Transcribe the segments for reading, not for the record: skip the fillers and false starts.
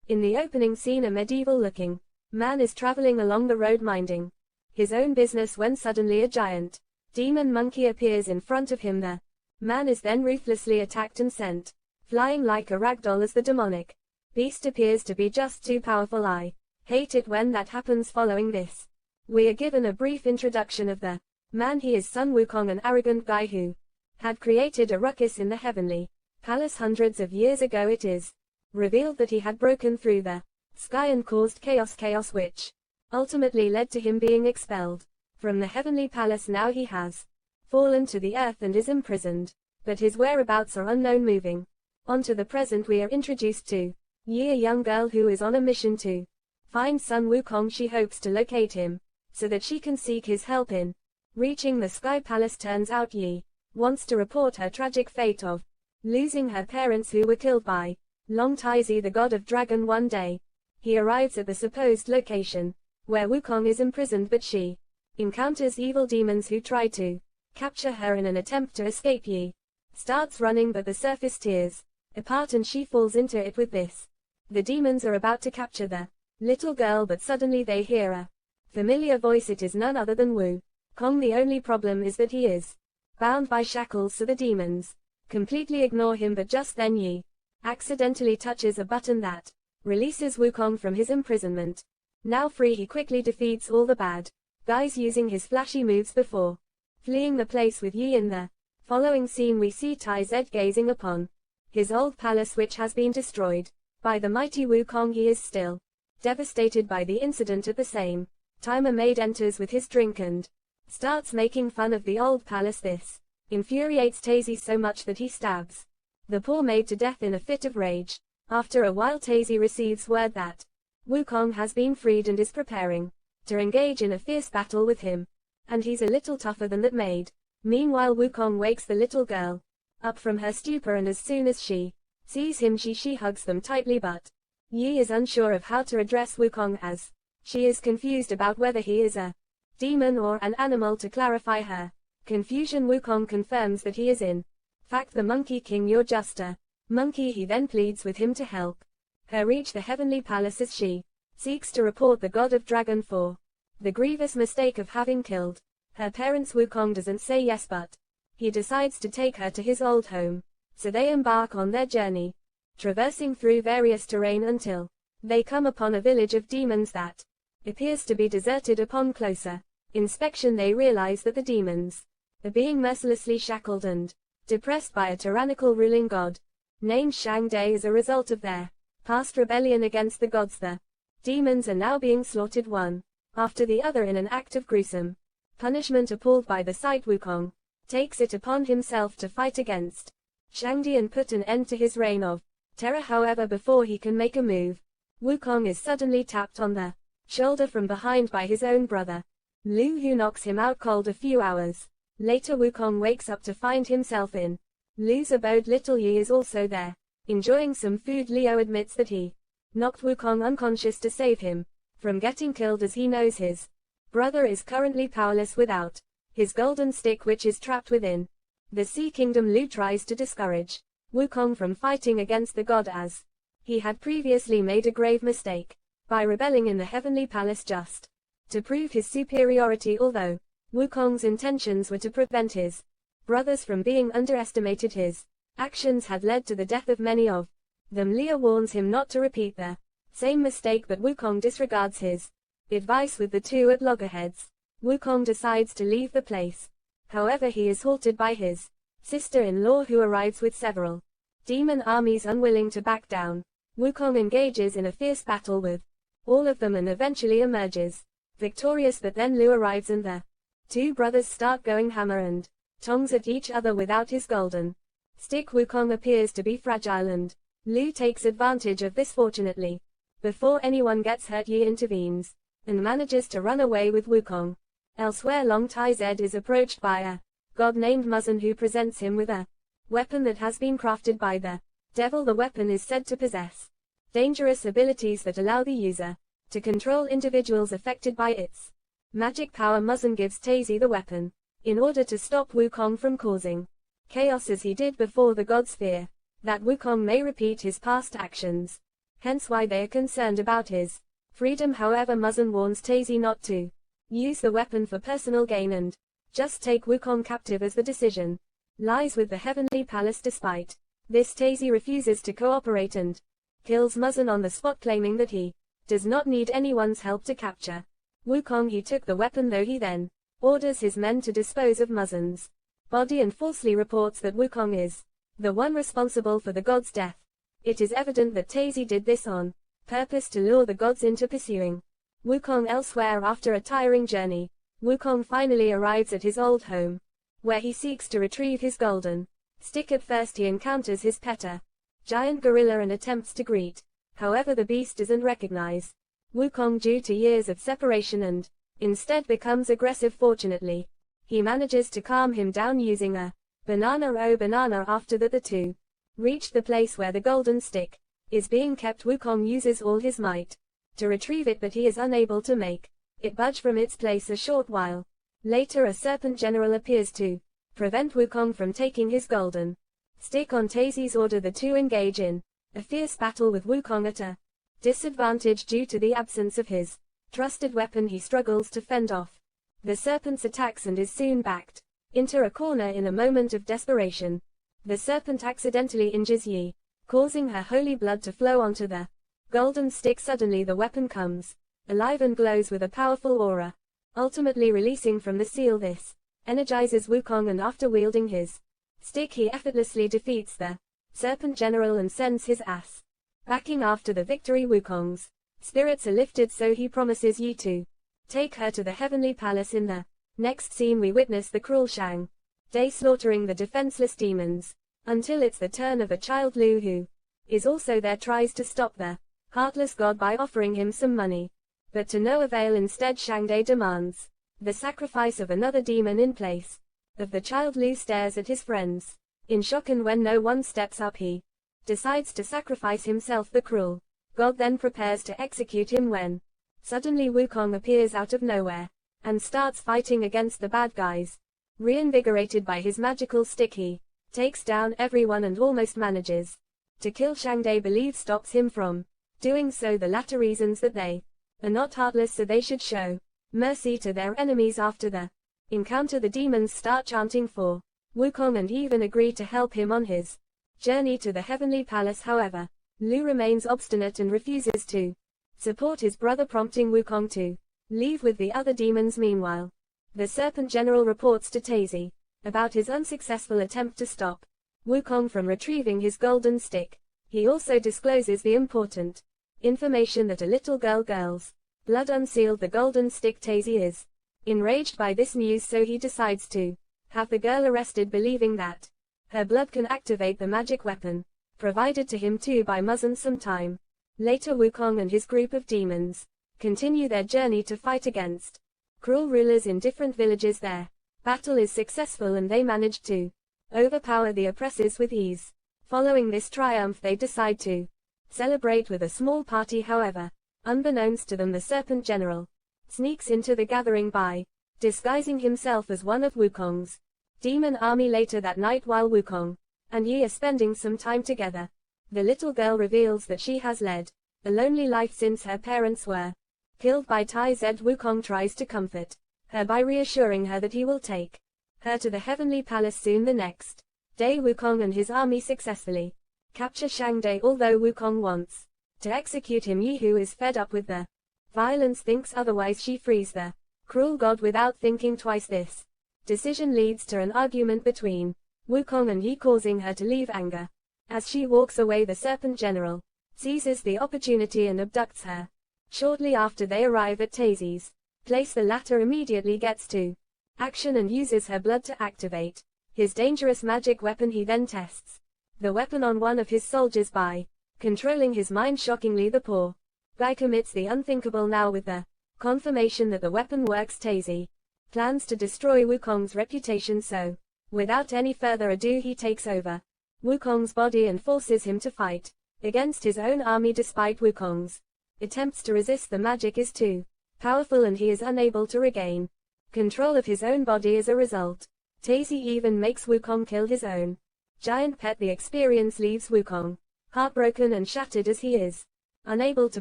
In the opening scene, a medieval-looking man is traveling along the road minding his own business when suddenly a giant demon monkey appears in front of him. The man is then ruthlessly attacked and sent flying like a ragdoll as the demonic beast appears to be just too powerful. I hate it when that happens. Following this, we are given a brief introduction of the man. He is Sun Wukong, an arrogant guy who had created a ruckus in the heavenly palace hundreds of years ago. It is revealed that he had broken through the sky and caused chaos which ultimately led to him being expelled from the heavenly palace. Now he has fallen to the earth and is imprisoned, but his whereabouts are unknown. Moving on to the present, we are introduced to Yi, a young girl who is on a mission to find Sun Wukong. She hopes to locate him so that she can seek his help in reaching the Sky Palace. Turns out Yi wants to report her tragic fate of losing her parents who were killed by Long Taizi, the god of dragon. One day, he arrives at the supposed location where Wukong is imprisoned, but she encounters evil demons who try to capture her. In an attempt to escape, Yi starts running, but the surface tears apart and she falls into it with this. The demons are about to capture the little girl, but suddenly they hear a familiar voice. It is none other than Wukong. The only problem is that he is bound by shackles, so the demons completely ignore him, but just then Yi accidentally touches a button that releases Wukong from his imprisonment. Now free, he quickly defeats all the bad guys using his flashy moves before fleeing the place with Yi. In the following scene, we see Tai Zed gazing upon his old palace, which has been destroyed by the mighty Wukong. He is still devastated by the incident. At the same time, a maid enters with his drink and starts making fun of the old palace. This infuriates Tazy so much that he stabs the poor maid to death in a fit of rage. After a while, Tazy receives word that Wukong has been freed and is preparing to engage in a fierce battle with him, and he's a little tougher than that maid. Meanwhile, Wukong wakes the little girl up from her stupor, and as soon as she sees him, she hugs them tightly, but Yi is unsure of how to address Wukong, as she is confused about whether he is a demon or an animal. To clarify her confusion, Wukong confirms that he is in fact the Monkey King. You're just a monkey. He then pleads with him to help her reach the heavenly palace as she seeks to report the god of dragon for the grievous mistake of having killed her parents. Wukong doesn't say yes, but he decides to take her to his old home. So they embark on their journey, traversing through various terrain until they come upon a village of demons that appears to be deserted. Upon closer inspection, they realize that the demons are being mercilessly shackled and depressed by a tyrannical ruling god named Shang Dai. As a result of their past rebellion against the gods, the demons are now being slaughtered one after the other in an act of gruesome punishment. Appalled by the sight, Wukong takes it upon himself to fight against Shangdi and put an end to his reign of terror. However, before he can make a move, Wukong is suddenly tapped on the shoulder from behind by his own brother Lu, who knocks him out cold. A few hours later, Wukong wakes up to find himself in Lu's abode. Little Yi is also there, enjoying some food. Leo admits that he knocked Wukong unconscious to save him from getting killed, as he knows his brother is currently powerless without his golden stick, which is trapped within the Sea Kingdom. Lu tries to discourage Wukong from fighting against the god, as he had previously made a grave mistake by rebelling in the heavenly palace just to prove his superiority. Although Wukong's intentions were to prevent his brothers from being underestimated, his actions had led to the death of many of them. Leo warns him not to repeat the same mistake, but Wukong disregards his advice. With the two at loggerheads, Wukong decides to leave the place. However, he is halted by his sister-in-law, who arrives with several demon armies. Unwilling to back down, Wukong engages in a fierce battle with all of them and eventually emerges victorious. But then Lu arrives and the two brothers start going hammer and tongs at each other without his golden stick. Wukong appears to be fragile and Lu takes advantage of this. Fortunately, before anyone gets hurt, Yi intervenes and manages to run away with Wukong. Elsewhere, Long Tai Zed is approached by a god named Muzan, who presents him with a weapon that has been crafted by the devil. The weapon is said to possess dangerous abilities that allow the user to control individuals affected by its magic power. Muzan gives Tazy the weapon in order to stop Wukong from causing chaos, as he did before. The gods fear that Wukong may repeat his past actions. hence why they are concerned about his freedom. However, Muzan warns Tazy not to use the weapon for personal gain and just take Wukong captive, as the decision lies with the Heavenly Palace. Despite this, Tazy refuses to cooperate and kills Muzan on the spot, claiming that he does not need anyone's help to capture Wukong. He took the weapon, though. He then orders his men to dispose of Muzan's body and falsely reports that Wukong is the one responsible for the god's death. It is evident that Tazy did this on purpose to lure the gods into pursuing Wukong elsewhere. After a tiring journey, Wukong finally arrives at his old home, where he seeks to retrieve his golden stick. At first he encounters his petter, giant gorilla, and attempts to greet. However, the beast doesn't recognize Wukong due to years of separation and instead becomes aggressive. Fortunately, he manages to calm him down using a banana. After that, the two reach the place where the golden stick is being kept. Wukong uses all his might to retrieve it, but he is unable to make it budge from its place. A short while later, a serpent general appears to prevent Wukong from taking his golden stick. On Tazy's order, the two engage in a fierce battle with Wukong at a disadvantage due to the absence of his trusted weapon. He struggles to fend off the serpent's attacks and is soon backed into a corner. In a moment of desperation, the serpent accidentally injures Yi, causing her holy blood to flow onto the golden stick. Suddenly the weapon comes alive and glows with a powerful aura, ultimately releasing from the seal. This energizes Wukong, and after wielding his stick, he effortlessly defeats the serpent general and sends his ass packing. After the victory, Wukong's spirits are lifted, so he promises Yi to take her to the Heavenly Palace. In the next scene, we witness the cruel Shang Day slaughtering the defenseless demons, until it's the turn of a child. Lu, who is also there, tries to stop the heartless god by offering him some money, but to no avail. Instead, Shang Day demands the sacrifice of another demon in place of the child. Lu stares at his friends in shock, and when no one steps up, he decides to sacrifice himself. The cruel god then prepares to execute him when suddenly Wukong appears out of nowhere and starts fighting against the bad guys. Reinvigorated by his magical stick, he takes down everyone and almost manages to kill Shang Day. Believes stops him from doing so. The latter reasons that they are not heartless, so they should show mercy to their enemies. After the encounter, the demons start chanting for Wukong and even agree to help him on his journey to the Heavenly Palace. However, Lu remains obstinate and refuses to support his brother, prompting Wukong to leave with the other demons. Meanwhile, the Serpent General reports to Tazy about his unsuccessful attempt to stop Wukong from retrieving his golden stick. He also discloses the important information that a little girl's blood unsealed the golden stick. Tazy is enraged by this news, so he decides to have the girl arrested, believing that her blood can activate the magic weapon provided to him too by Muzan. Some time later, Wukong and his group of demons continue their journey to fight against cruel rulers in different villages. Their battle is successful and they manage to overpower the oppressors with ease. Following this triumph, they decide to celebrate with a small party. However, unbeknownst to them, the Serpent General sneaks into the gathering by disguising himself as one of Wukong's demon army. Later that night, while Wukong and Yi are spending some time together, the little girl reveals that she has led a lonely life since her parents were killed by Tai Zed. Wukong tries to comfort her by reassuring her that he will take her to the Heavenly Palace soon. The next day, Wukong and his army successfully capture Shang Day. Although Wukong wants to execute him, Yi, who is fed up with the violence, thinks otherwise. She frees the cruel god without thinking twice. This decision leads to an argument between Wukong and Yi, causing her to leave. Anger as she walks away, the Serpent General seizes the opportunity and abducts her. Shortly after they arrive at Tazy's place, the latter immediately gets to action and uses her blood to activate his dangerous magic weapon. He then tests the weapon on one of his soldiers by controlling his mind. Shockingly, the poor guy commits the unthinkable. Now, with the confirmation that the weapon works, Tazy plans to destroy Wukong's reputation, so without any further ado, he takes over Wukong's body and forces him to fight against his own army. Despite Wukong's attempts to resist, the magic is too powerful and he is unable to regain control of his own body. As a result, Tazy even makes Wukong kill his own giant pet. The experience leaves Wukong heartbroken and shattered, as he is unable to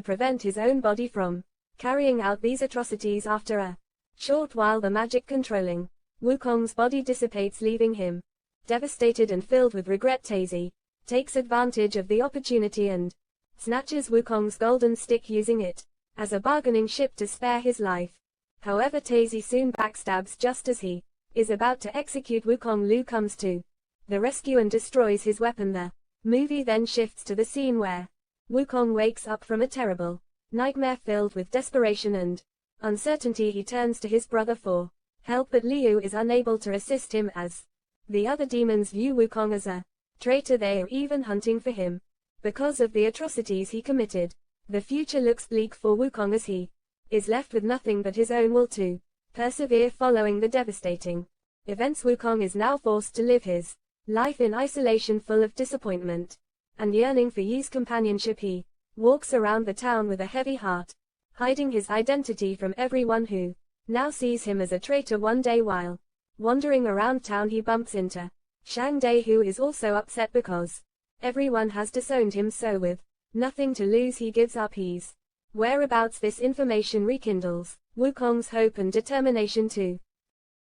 prevent his own body from carrying out these atrocities. After a short while, the magic controlling Wukong's body dissipates, leaving him devastated and filled with regret. Tazi takes advantage of the opportunity and snatches Wukong's golden stick, using it as a bargaining chip to spare his life. However, Tazi soon backstabs. Just as he is about to execute Wukong, Lu comes to the rescue and destroys his weapon. The movie then shifts to the scene where Wukong wakes up from a terrible nightmare. Filled with desperation and uncertainty, he turns to his brother for help, but Liu is unable to assist him as the other demons view Wukong as a traitor. They are even hunting for him because of the atrocities he committed. The future looks bleak for Wukong as he is left with nothing but his own will to persevere. Following the devastating events, Wukong is now forced to live his life in isolation, full of disappointment and yearning for Yi's companionship. He walks around the town with a heavy heart, hiding his identity from everyone who now sees him as a traitor. One day, while wandering around town, he bumps into Shang Dai, who is also upset because everyone has disowned him. So with nothing to lose, he gives up his whereabouts. This information rekindles Wukong's hope and determination to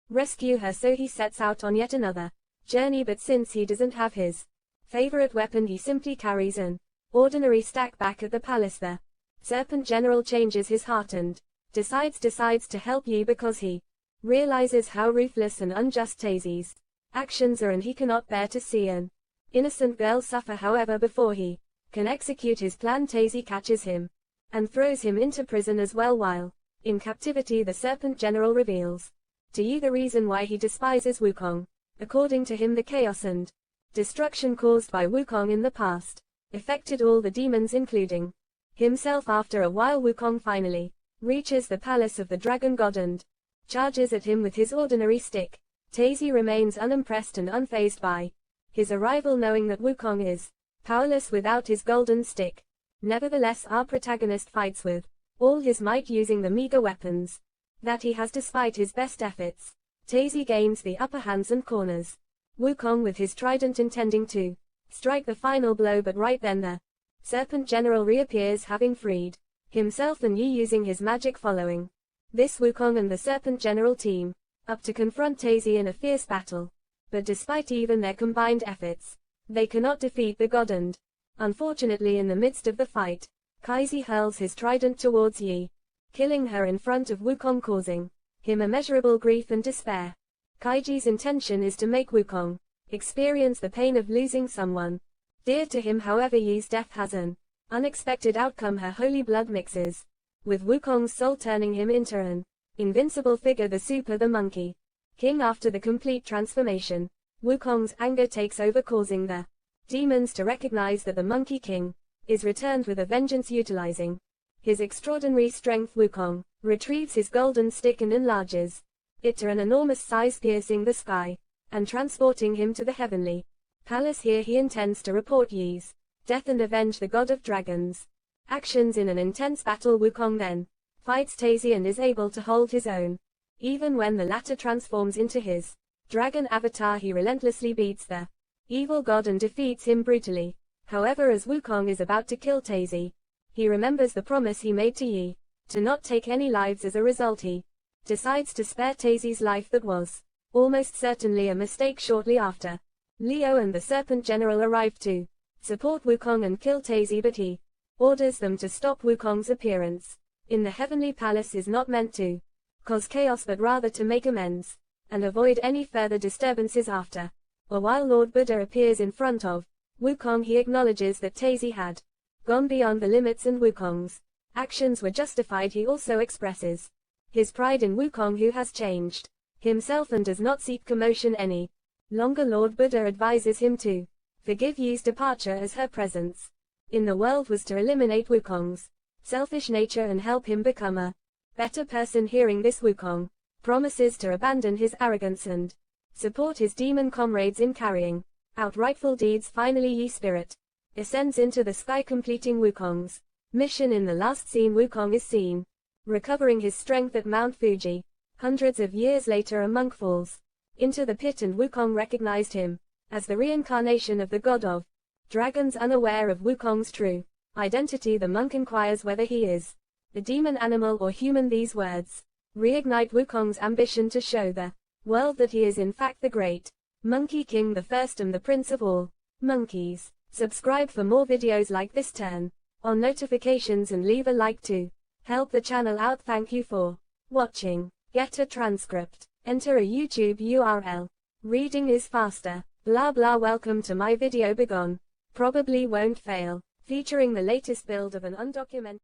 rescue her, so he sets out on yet another journey. But since he doesn't have his favorite weapon, he simply carries an ordinary stack. Back at the palace, the Serpent General changes his heart and decides to help Yi, because he realizes how ruthless and unjust Tazi's actions are, and he cannot bear to see an innocent girl suffer. However, before he can execute his plan, Tazi catches him and throws him into prison as well. While in captivity, the Serpent General reveals to Yi the reason why he despises Wukong. According to him, the chaos and destruction caused by Wukong in the past affected all the demons, including himself. After a while, Wukong finally reaches the palace of the Dragon God and charges at him with his ordinary stick. Tazi remains unimpressed and unfazed by his arrival, knowing that Wukong is powerless without his golden stick. Nevertheless, our protagonist fights with all his might, using the meager weapons that he has despite his best efforts. Tazi gains the upper hands and corners Wukong with his trident, intending to strike the final blow, but right then the Serpent General reappears, having freed himself and Yi, using his magic. Following this, Wukong and the Serpent General team up to confront Tazi in a fierce battle. But despite even their combined efforts, they cannot defeat the god, and unfortunately, in the midst of the fight, Kaizi hurls his trident towards Yi, killing her in front of Wukong, causing him immeasurable grief and despair. Kaiji's intention is to make Wukong experience the pain of losing someone dear to him. However, Yi's death has an unexpected outcome. Her holy blood mixes with Wukong's soul, turning him into an invincible figure, the Monkey King. After the complete transformation, Wukong's anger takes over, causing the demons to recognize that the Monkey King is returned with a vengeance. Utilizing his extraordinary strength, Wukong retrieves his golden stick and enlarges it to an enormous size, piercing the sky and transporting him to the heavenly palace. Here he intends to report Yi's death and avenge the god of dragons' actions. In an intense battle, Wukong then fights Tazi and is able to hold his own. Even when the latter transforms into his dragon avatar, he relentlessly beats the evil god and defeats him brutally. However, as Wukong is about to kill Tazi, he remembers the promise he made to Yi to not take any lives. As a result, he decides to spare Tazi's life. That was almost certainly a mistake. Shortly after, Leo and the Serpent General arrive to support Wukong and kill Tazi, but he orders them to stop. Wukong's appearance in the heavenly palace is not meant to cause chaos, but rather to make amends and avoid any further disturbances. After a while, Lord Buddha appears in front of Wukong. He acknowledges that Tazi had gone beyond the limits and Wukong's actions were justified. He also expresses his pride in Wukong, who has changed himself and does not seek commotion any longer. Lord Buddha advises him to forgive Yi's departure, as her presence in the world was to eliminate Wukong's selfish nature and help him become a better person. Hearing this, Wukong promises to abandon his arrogance and support his demon comrades in carrying out rightful deeds. Finally, Yi's spirit ascends into the sky, completing Wukong's mission. In the last scene, Wukong is seen recovering his strength at Mount Fuji. Hundreds of years later, a monk falls into the pit, and Wukong recognized him as the reincarnation of the god of dragons. Unaware of Wukong's true Identity. The monk inquires whether he is the demon, animal, or human. These words reignite Wukong's ambition to show the world that he is in fact the great Monkey King, the first and the prince of all monkeys. Subscribe for more videos like this, turn on notifications and leave a like to help the channel out. Thank you for watching. Get a transcript. Enter a YouTube URL. Reading is faster. Blah blah. Welcome to my video. Begone. Probably won't fail. Featuring the latest build of an undocumented